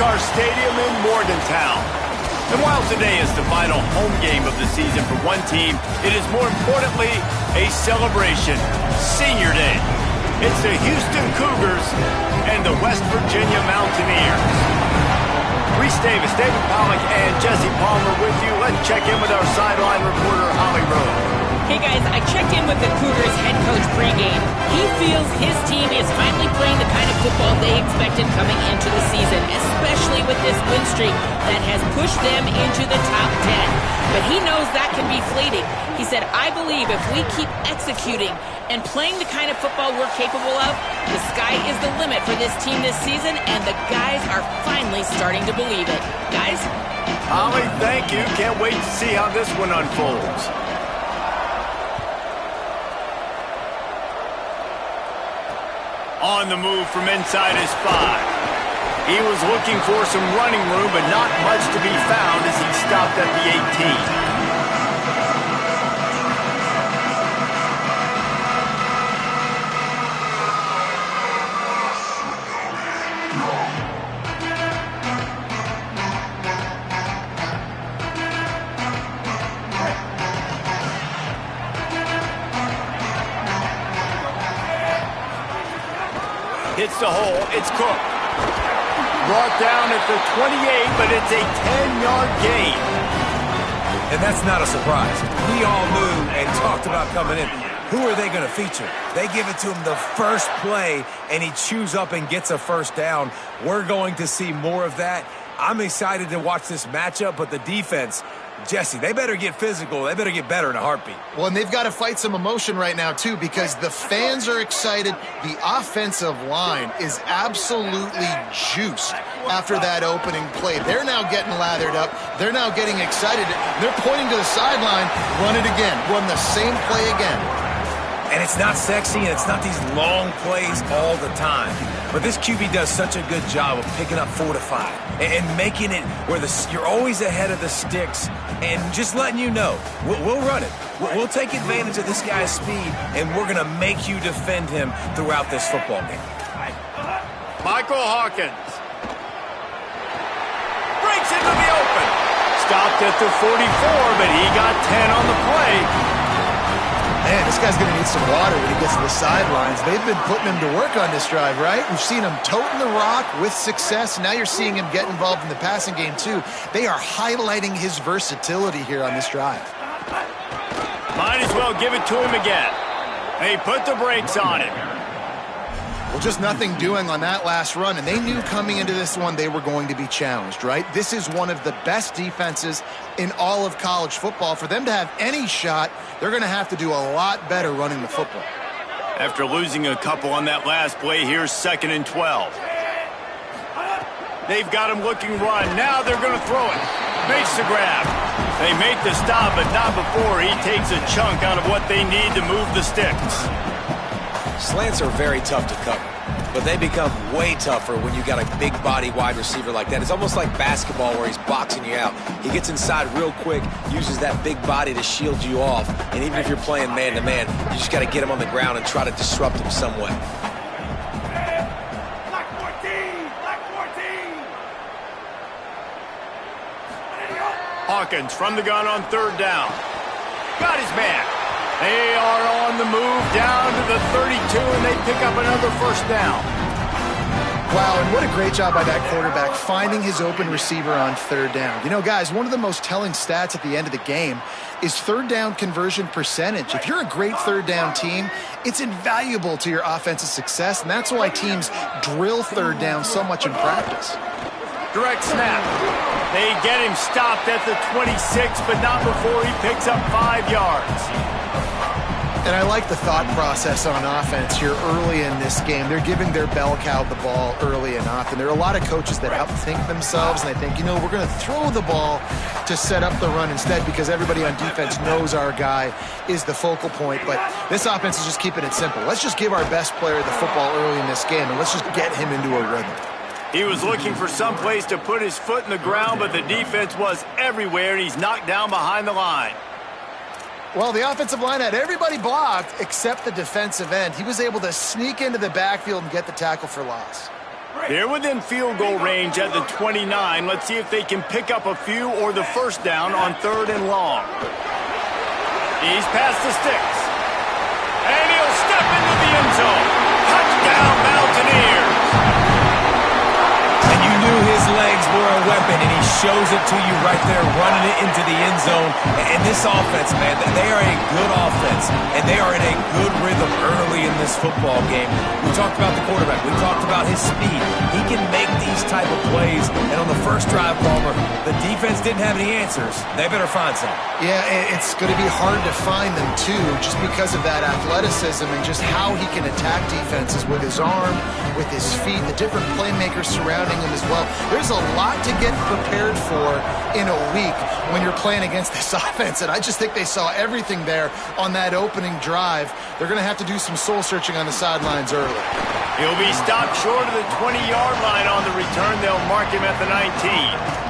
Car Stadium in Morgantown. And while today is the final home game of the season for one team, it is more importantly a celebration. Senior Day. It's the Houston Cougars and the West Virginia Mountaineers. Reese Davis, David Pollack, and Jesse Palmer with you. Let's check in with our sideline reporter, Holly Rowe. Hey guys, I checked in with the Cougars head coach pregame. He feels his team is finally playing the kind of football they expected coming into the season, especially with this win streak that has pushed them into the top 10. But he knows that can be fleeting. He said, I believe if we keep executing and playing the kind of football we're capable of, the sky is the limit for this team this season, and the guys are finally starting to believe it. Guys? Holly, thank you. Can't wait to see how this one unfolds. On the move from inside his 5. He was looking for some running room, but not much to be found as he stopped at the 18. Hits the hole. It's Cook. Brought down at the 28, but it's a 10-yard gain. And that's not a surprise. We all knew and talked about coming in. Who are they going to feature? They give it to him the first play, and he chews up and gets a first down. We're going to see more of that. I'm excited to watch this matchup, but the defense, Jesse, they better get physical. They better get better in a heartbeat. Well, and they've got to fight some emotion right now, too, because the fans are excited. The offensive line is absolutely juiced after that opening play. They're now getting lathered up. They're now getting excited. They're pointing to the sideline. Run it again. Run the same play again. And it's not sexy, and it's not these long plays all the time. But this QB does such a good job of picking up 4 to 5 and making it where you're always ahead of the sticks and just letting you know, we'll run it. We'll take advantage of this guy's speed, and we're going to make you defend him throughout this football game. Michael Hawkins. Breaks into the open. Stopped at the 44, but he got 10 on the play. Man, this guy's going to need some water when he gets to the sidelines. They've been putting him to work on this drive, right? We've seen him toting the rock with success. Now you're seeing him get involved in the passing game, too. They are highlighting his versatility here on this drive. Might as well give it to him again. They put the brakes on it. Well, just nothing doing on that last run, and they knew coming into this one they were going to be challenged, right? This is one of the best defenses in all of college football. For them to have any shot, they're going to have to do a lot better running the football. After losing a couple on that last play, here's 2nd and 12. They've got him looking run. Now they're going to throw it. Makes the grab. They make the stop, but not before he takes a chunk out of what they need to move the sticks. Slants are very tough to cover, but they become way tougher when you got a big body wide receiver like that. It's almost like basketball where he's boxing you out. He gets inside real quick, uses that big body to shield you off, and even if you're playing man-to-man, you just got to get him on the ground and try to disrupt him some way. Black 14! Black 14! Hawkins from the gun on 3rd down. Got his man. They are on the move down to the 32, and they pick up another first down. Wow, and what a great job by that quarterback finding his open receiver on 3rd down. You know, guys, one of the most telling stats at the end of the game is 3rd down conversion percentage. If you're a great 3rd down team, it's invaluable to your offensive success, and that's why teams drill 3rd down so much in practice. Direct snap. They get him stopped at the 26, but not before he picks up 5 yards. And I like the thought process on offense here early in this game. They're giving their bell cow the ball early and often. There are a lot of coaches that outthink themselves, and they think, you know, we're going to throw the ball to set up the run instead because everybody on defense knows our guy is the focal point. But this offense is just keeping it simple. Let's just give our best player the football early in this game, and let's just get him into a rhythm. He was looking for some place to put his foot in the ground, but the defense was everywhere, and he's knocked down behind the line. Well, the offensive line had everybody blocked except the defensive end. He was able to sneak into the backfield and get the tackle for loss. They're within field goal range at the 29. Let's see if they can pick up a few or the first down on 3rd and long. He's past the sticks. And he'll step into the end zone. Touchdown, Mountaineers. And you knew his legs were a weapon, and he shows it to you right there, running it into the end zone. And this offense, man, they are a good offense, and they are in a good rhythm early in this football game. We talked about the quarterback. We talked about his speed. He can make these type of plays. And on the first drive, Palmer, the defense didn't have any answers. They better find some. Yeah, it's going to be hard to find them, too, just because of that athleticism and just how he can attack defenses with his arm, with his feet, the different playmakers surrounding him as well. There's a lot to get prepared for in a week when you're playing against this offense, and I just think they saw everything there on that opening drive. They're going to have to do some soul-searching on the sidelines early. He'll be stopped short of the 20-yard line on the return. They'll mark him at the 19.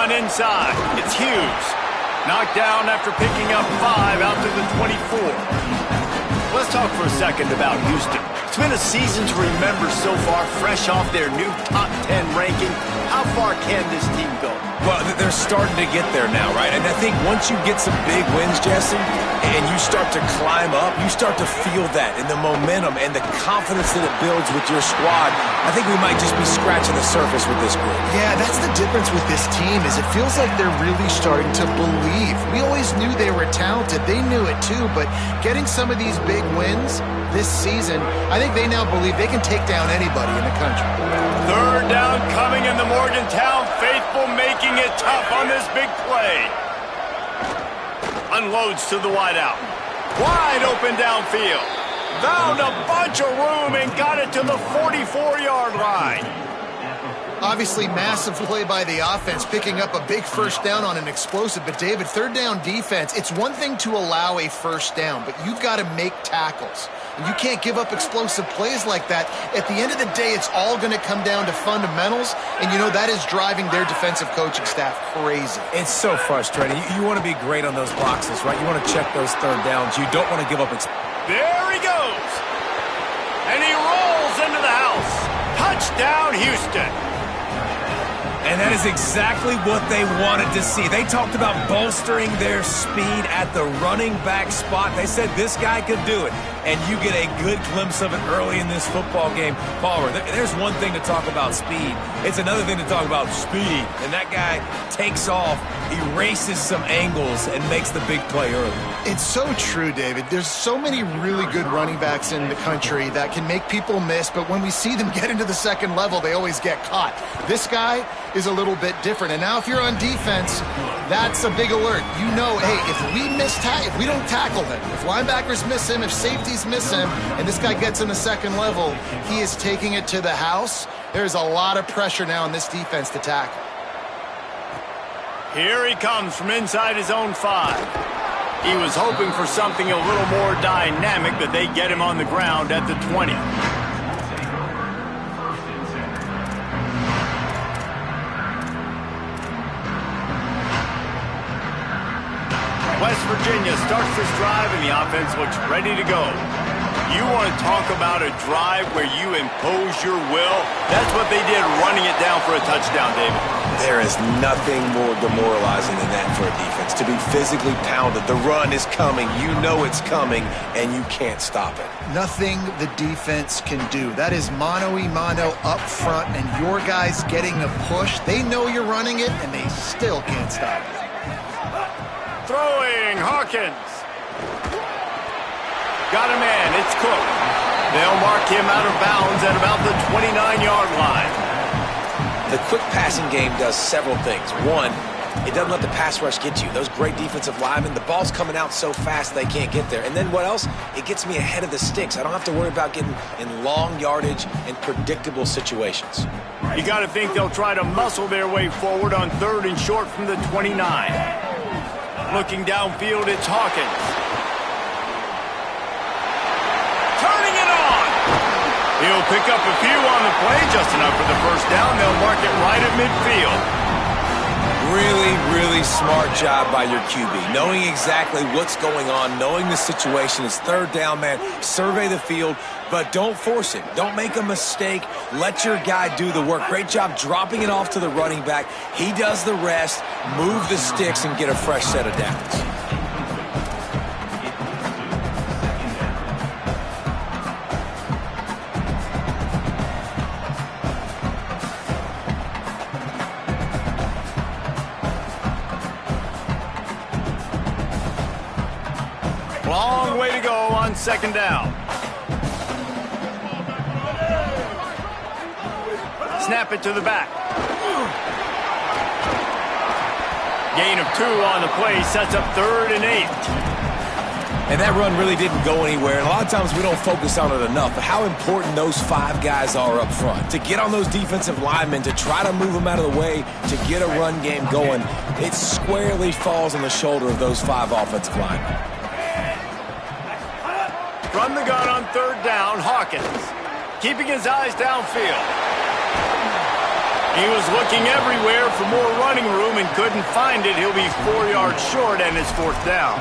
Inside, it's Hughes. Knocked down after picking up 5 out to the 24. Let's talk for a second about Houston. It's been a season to remember so far, fresh off their new top 10 ranking. How far can this team go? Well, they're starting to get there now, right? And I think once you get some big wins, Jesse, and you start to climb up, you start to feel that and the momentum and the confidence that it builds with your squad. I think we might just be scratching the surface with this group. Yeah, that's the difference with this team is it feels like they're really starting to believe. We always knew they were talented. They knew it too, but getting some of these big wins this season, I think they now believe they can take down anybody in the country. 3rd down coming in the Morgantown faithful, making it tough on this big play. Unloads to the wideout. Wide open downfield. Found a bunch of room and got it to the 44-yard line. Obviously, massive play by the offense, picking up a big first down on an explosive. But, David, 3rd down defense, it's one thing to allow a first down, but you've got to make tackles. And you can't give up explosive plays like that. At the end of the day, it's all going to come down to fundamentals, and, you know, that is driving their defensive coaching staff crazy. It's so frustrating. You want to be great on those boxes, right? You want to check those 3rd downs. You don't want to give up. There he goes. And he rolls into the house. Touchdown, Houston. And that is exactly what they wanted to see. They talked about bolstering their speed at the running back spot. They said this guy could do it. And you get a good glimpse of it early in this football game. Palmer, there's one thing to talk about speed. It's another thing to talk about speed. And that guy takes off, erases some angles, and makes the big play early. It's so true, David. There's so many really good running backs in the country that can make people miss, but when we see them get into the second level, they always get caught. This guy is a little bit different. And now if you're on defense, that's a big alert. You know, hey, if we don't tackle him, if linebackers miss him, if safeties miss him, and this guy gets in the second level, he is taking it to the house. There's a lot of pressure now on this defense to tackle. Here he comes from inside his own 5. He was hoping for something a little more dynamic, but they get him on the ground at the 20. West Virginia starts this drive, and the offense looks ready to go. You want to talk about a drive where you impose your will? That's what they did, running it down for a touchdown, David. There is nothing more demoralizing than that for a defense. To be physically pounded, the run is coming, you know it's coming, and you can't stop it. Nothing the defense can do. That is mano-a-mano up front, and your guys getting a push. They know you're running it, and they still can't stop it. Throwing, Hawkins. Got a man, it's Cook. They'll mark him out of bounds at about the 29-yard line. The quick passing game does several things. One, it doesn't let the pass rush get you. Those great defensive linemen, the ball's coming out so fast they can't get there. And then what else? It gets me ahead of the sticks. I don't have to worry about getting in long yardage and predictable situations. You got to think they'll try to muscle their way forward on 3rd and short from the 29. Looking downfield, it's Hawkins. He'll pick up a few on the play, just enough for the first down. They'll mark it right at midfield. Really, really smart job by your QB. Knowing exactly what's going on, knowing the situation. It's third down, man. Survey the field, but don't force it. Don't make a mistake. Let your guy do the work. Great job dropping it off to the running back. He does the rest. Move the sticks and get a fresh set of downs. Long way to go on second down. Snap it to the back. Gain of 2 on the play sets up 3rd and 8. And that run really didn't go anywhere. And a lot of times we don't focus on it enough, but how important those 5 guys are up front. To get on those defensive linemen, to try to move them out of the way, to get a run game going, it squarely falls on the shoulder of those 5 offensive linemen. From the gun on 3rd down, Hawkins, keeping his eyes downfield. He was looking everywhere for more running room and couldn't find it. He'll be 4 yards short and it's 4th down.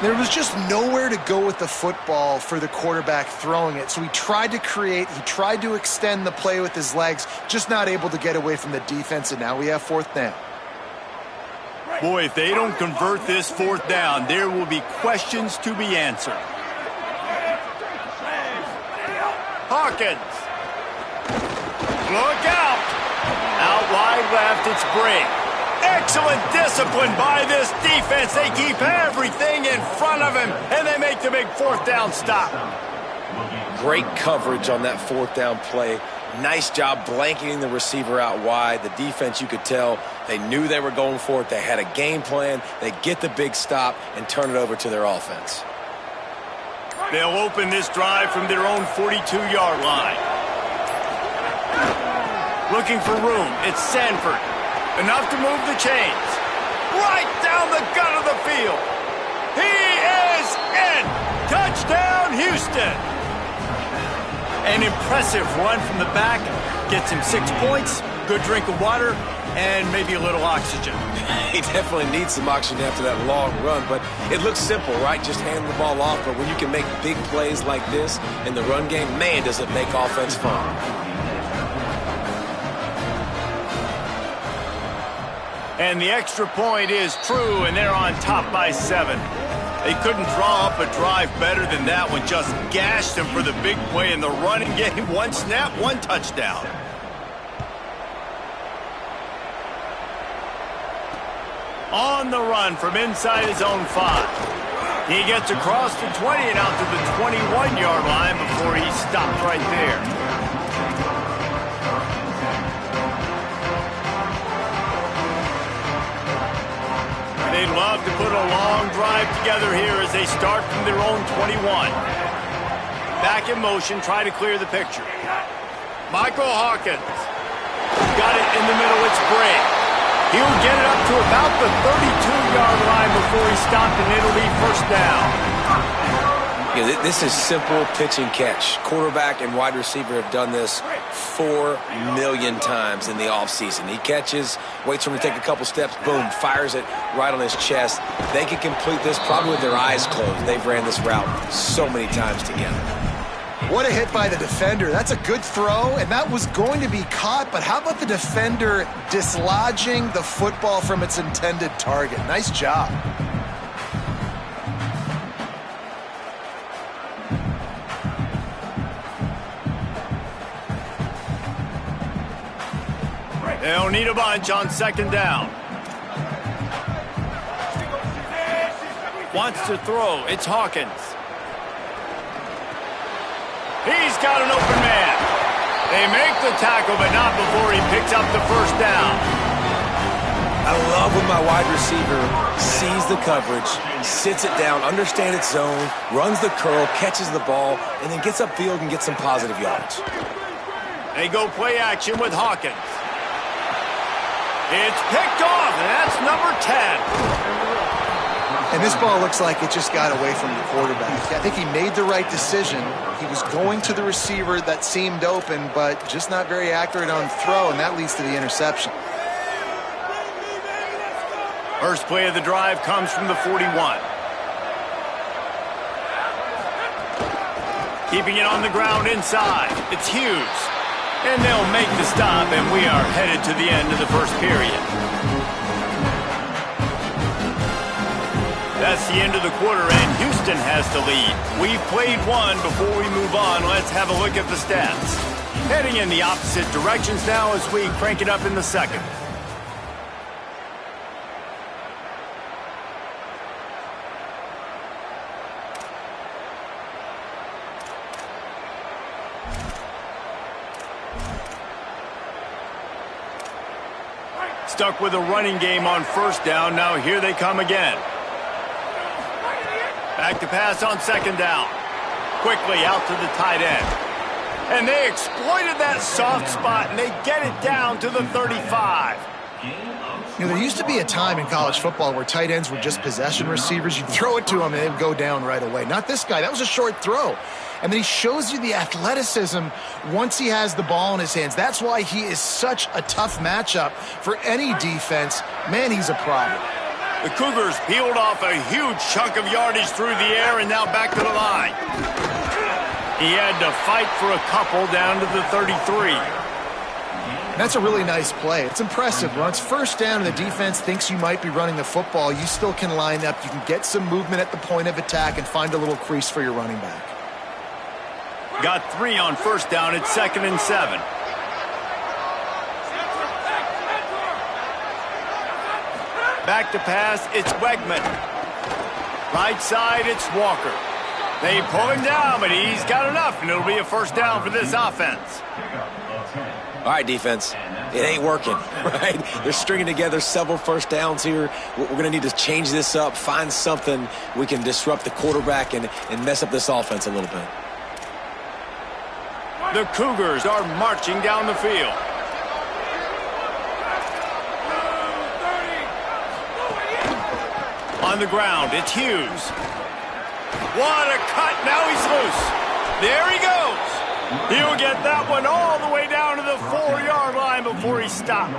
There was just nowhere to go with the football for the quarterback throwing it. So he tried to create, he tried to extend the play with his legs, just not able to get away from the defense, and now we have 4th down. Boy, if they don't convert this 4th down, there will be questions to be answered. Hawkins. Look out. Out wide left, it's Brake. Excellent discipline by this defense. They keep everything in front of him, and they make the big 4th down stop. Great coverage on that 4th down play. Nice job blanketing the receiver out wide. The defense, you could tell, they knew they were going for it. They had a game plan. They get the big stop and turn it over to their offense. They'll open this drive from their own 42-yard line. Looking for room. It's Sanford. Enough to move the chains. Right down the gut of the field. He is in. Touchdown, Houston. An impressive run from the back. Gets him 6 points, good drink of water, and maybe a little oxygen. He definitely needs some oxygen after that long run, but it looks simple, right? Just hand the ball off, but when you can make big plays like this in the run game, man, does it make offense fun. And the extra point is true, and they're on top by 7. They couldn't draw up a drive better than that one. Just gashed them for the big play in the running game. 1 snap, 1 touchdown. On the run from inside his own 5. He gets across the 20 and out to the 21-yard line before he stopped right there. They'd love to put a long drive together here as they start from their own 21. Back in motion, try to clear the picture. Michael Hawkins. Got it in the middle, it's Brake. He'll get it up to about the 32-yard line before he stopped, and it'll be 1st down. Yeah, this is simple pitch and catch. Quarterback and wide receiver have done this 4 million times in the offseason. He catches, waits for him to take a couple steps, boom, fires it right on his chest. They can complete this probably with their eyes closed. They've ran this route so many times together. What a hit by the defender. That's a good throw, and that was going to be caught, but how about the defender dislodging the football from its intended target? Nice job. They'll need a bunch on 2nd down. Wants to throw. It's Hawkins. He's got an open man. They make the tackle, but not before he picks up the 1st down. I love when my wide receiver sees the coverage, sits it down, understands its zone, runs the curl, catches the ball, and then gets upfield and gets some positive yards. They go play action with Hawkins. It's picked off, and that's number 10. And this ball looks like it just got away from the quarterback. I think he made the right decision. He was going to the receiver that seemed open, but just not very accurate on throw, and that leads to the interception. First play of the drive comes from the 41. Keeping it on the ground inside. It's Hughes. And they'll make the stop, and we are headed to the end of the first period. That's the end of the quarter, and Houston has the lead. We've played one. Before we move on, let's have a look at the stats. Heading in the opposite directions now as we crank it up in the second. Stuck with a running game on first down. Now here they come again. Back to pass on second down. Quickly out to the tight end. And they exploited that soft spot, and they get it down to the 35. You know, there used to be a time in college football where tight ends were just possession receivers. You'd throw it to them, and they'd go down right away. Not this guy. That was a short throw. And then he shows you the athleticism once he has the ball in his hands. That's why he is such a tough matchup for any defense. Man, he's a problem. The Cougars peeled off a huge chunk of yardage through the air and now back to the line. He had to fight for a couple down to the 33. That's a really nice play. It's impressive. When it's first down and the defense thinks you might be running the football, you still can line up. You can get some movement at the point of attack and find a little crease for your running back. Got 3 on first down. It's 2nd and 7. Back to pass, it's Wegman. Right side, it's Walker. They pull him down, but he's got enough, and it'll be a first down for this offense. All right, defense, it ain't working, right? They're stringing together several first downs here. We're going to need to change this up, find something we can disrupt the quarterback and mess up this offense a little bit. The Cougars are marching down the field. On the ground, it's Hughes. What a cut, now he's loose. There he goes. He'll get that one all the way down to the 4-yard line before he stopped.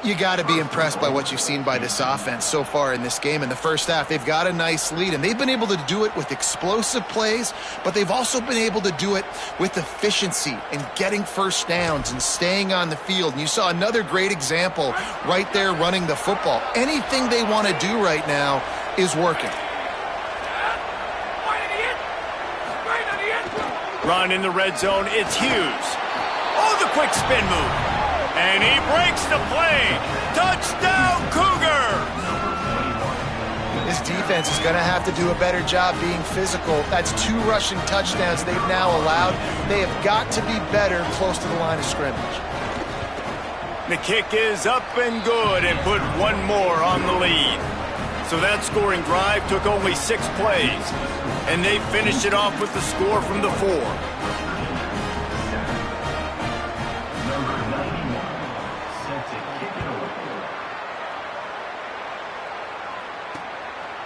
You got to be impressed by what you've seen by this offense so far in this game. In the first half, they've got a nice lead, and they've been able to do it with explosive plays, but they've also been able to do it with efficiency and getting first downs and staying on the field. And you saw another great example right there running the football. Anything they want to do right now is working. Run in the red zone, it's Hughes. Oh, the quick spin move. And he breaks the play. Touchdown, Cougars! This defense is going to have to do a better job being physical. That's 2 rushing touchdowns they've now allowed. They have got to be better close to the line of scrimmage. The kick is up and good and put one more on the lead. So that scoring drive took only 6 plays. And they finished it off with the score from the 4.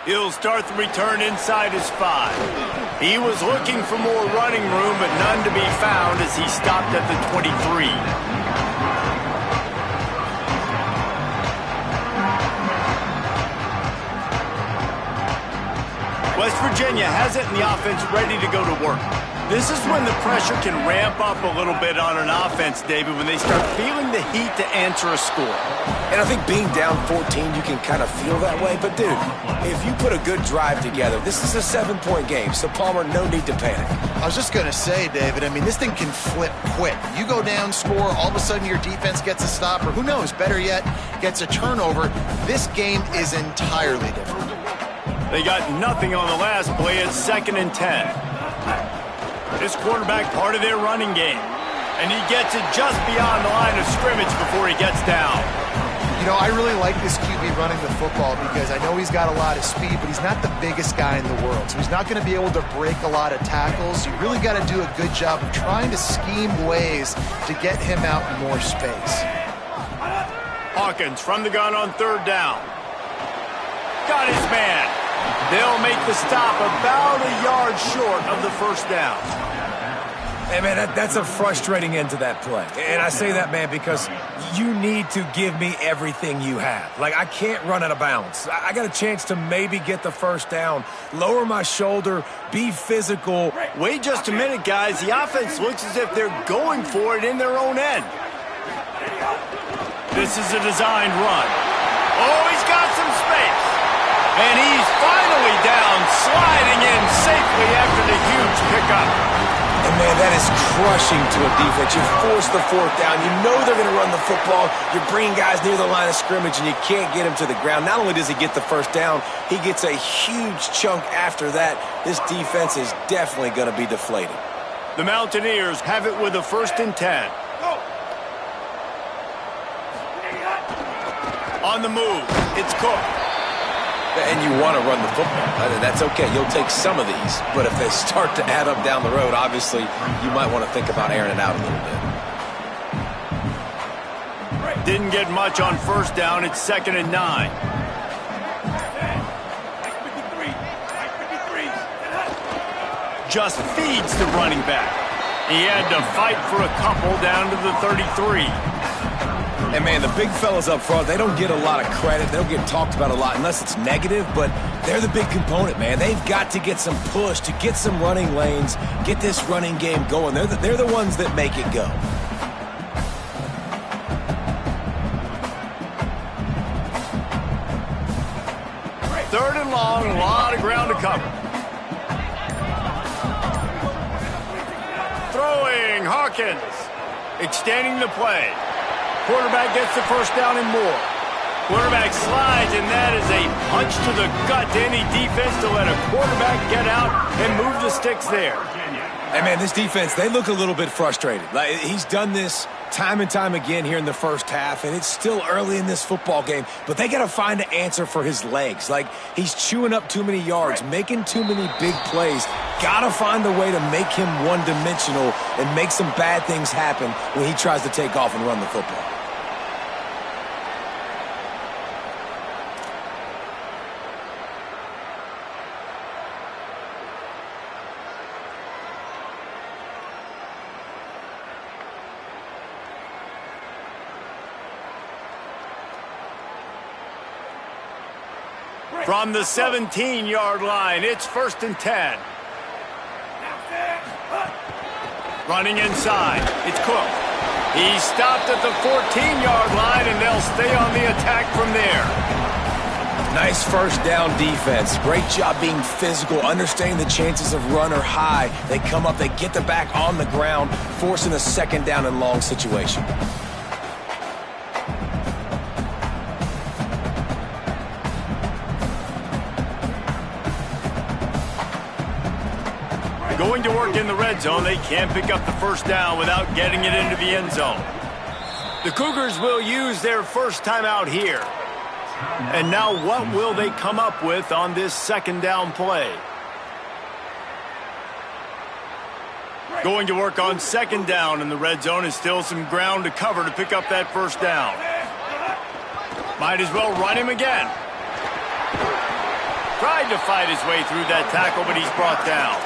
He'll start the return inside his 5. He was looking for more running room, but none to be found as he stopped at the 23. West Virginia has it, and the offense ready to go to work. This is when the pressure can ramp up a little bit on an offense, David, when they start feeling the heat to answer a score. And I think being down 14, you can kind of feel that way. But, dude, if you put a good drive together, this is a 7-point game. So, Palmer, no need to panic. I was just going to say, David, I mean, this thing can flip quick. You go down, score, all of a sudden your defense gets a stop, or who knows, better yet, gets a turnover. This game is entirely different. They got nothing on the last play. It's 2nd and 10. This quarterback part of their running game. And he gets it just beyond the line of scrimmage before he gets down. You know, I really like this QB running the football because I know he's got a lot of speed, but he's not the biggest guy in the world. So he's not going to be able to break a lot of tackles. You really got to do a good job of trying to scheme ways to get him out in more space. Hawkins from the gun on 3rd down. got his man. They'll make the stop about a yard short of the first down. Hey, man, that's a frustrating end to that play. And I say that, man, because you need to give me everything you have. Like, I can't run out of bounds. I got a chance to maybe get the first down, lower my shoulder, be physical. Wait just a minute, guys. The offense looks as if they're going for it in their own end. This is a designed run. Oh, he's got some space. And he's finally down, sliding in safely after the huge pickup. And, man, that is crushing to a defense. You force the fourth down. You know they're going to run the football. You're bringing guys near the line of scrimmage, and you can't get him to the ground. Not only does he get the first down, he gets a huge chunk after that. This defense is definitely going to be deflated. The Mountaineers have it with a 1st and 10. On the move, it's Cook. And you want to run the football. That's okay. You'll take some of these. But if they start to add up down the road, obviously, you might want to think about airing it out a little bit. Didn't get much on 1st down. It's 2nd and 9. Just feeds the running back. He had to fight for a couple down to the 33. And, man, the big fellas up front, they don't get a lot of credit. They don't get talked about a lot unless it's negative, but they're the big component, man. They've got to get some push, to get some running lanes, get this running game going. They're the ones that make it go. Third and long, a lot of ground to cover. Throwing, Hawkins, extending the play. Quarterback gets the first down and more. Quarterback slides, and that is a punch to the gut to any defense to let a quarterback get out and move the sticks there. Hey, man, this defense, they look a little bit frustrated. Like, he's done this time and time again here in the first half, and it's still early in this football game, but they got to find an answer for his legs. Like, he's chewing up too many yards, making too many big plays. Got to find a way to make him one-dimensional and make some bad things happen when he tries to take off and run the football. From the 17-yard line, it's 1st and 10. Running inside, it's Cook. He stopped at the 14-yard line, and they'll stay on the attack from there. Nice first down defense. Great job being physical, understanding the chances of run are high. They come up, they get the back on the ground, forcing a 2nd down and long situation. Going to work in the red zone, they can't pick up the first down without getting it into the end zone. The Cougars will use their first time out here. And now what will they come up with on this 2nd down play? Going to work on 2nd down in the red zone is still some ground to cover to pick up that first down. Might as well run him again. Tried to fight his way through that tackle, but he's brought down.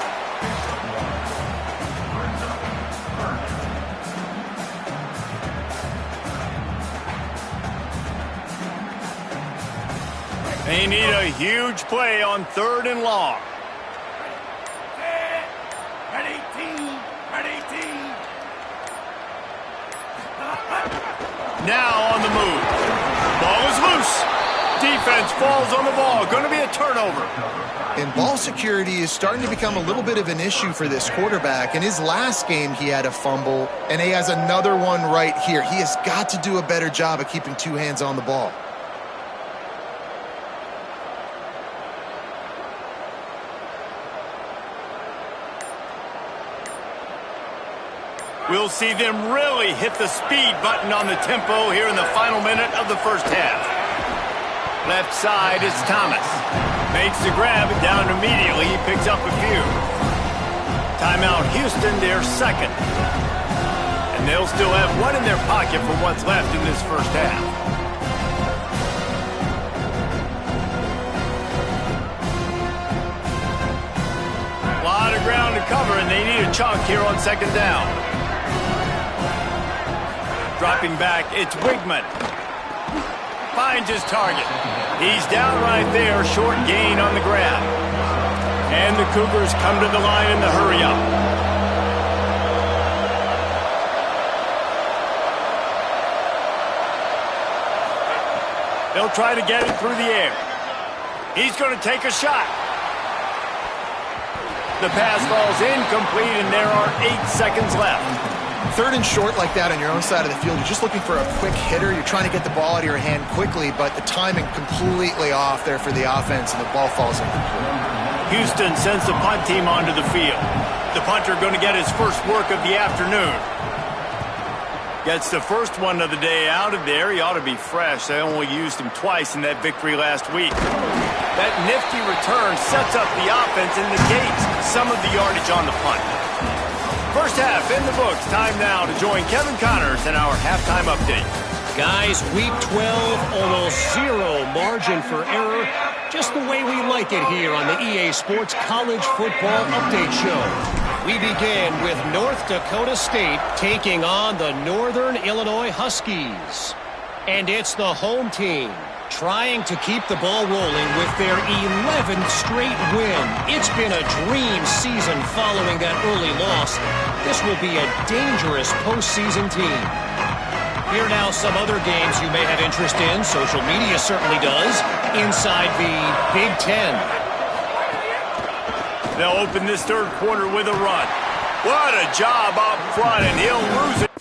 They need a huge play on 3rd and long. Now on the move. Ball is loose. Defense falls on the ball. Going to be a turnover. And ball security is starting to become a little bit of an issue for this quarterback. In his last game, he had a fumble, and he has another one right here. He has got to do a better job of keeping 2 hands on the ball. We'll see them really hit the speed button on the tempo here in the final minute of the first half. Left side is Thomas. Makes the grab and down immediately. He picks up a few. Timeout Houston, their 2nd. And they'll still have one in their pocket for what's left in this first half. chunk here on second down. Dropping back, it's Wigman. Finds his target. He's down right there, short gain on the grab. And the Cougars come to the line in the hurry-up. They'll try to get it through the air. He's going to take a shot. The pass falls incomplete, and there are 8 seconds left. Third and short like that on your own side of the field, you're just looking for a quick hitter. You're trying to get the ball out of your hand quickly, but the timing completely off there for the offense, and the ball falls incomplete. Houston sends the punt team onto the field. The punter going to get his first work of the afternoon. Gets the first one of the day out of there. He ought to be fresh. They only used him twice in that victory last week. That nifty return sets up the offense and negates some of the yardage on the punt. First half in the books. Time now to join Kevin Connors in our halftime update. Guys, week 12, almost zero margin for error. Just the way we like it here on the EA Sports College Football Update Show. We begin with North Dakota State taking on the Northern Illinois Huskies. And it's the home team trying to keep the ball rolling with their 11th straight win. It's been a dream season following that early loss. This will be a dangerous postseason team. Here now some other games you may have interest in. Social media certainly does. Inside the Big Ten. They'll open this third quarter with a run. What a job up front, and he'll lose it.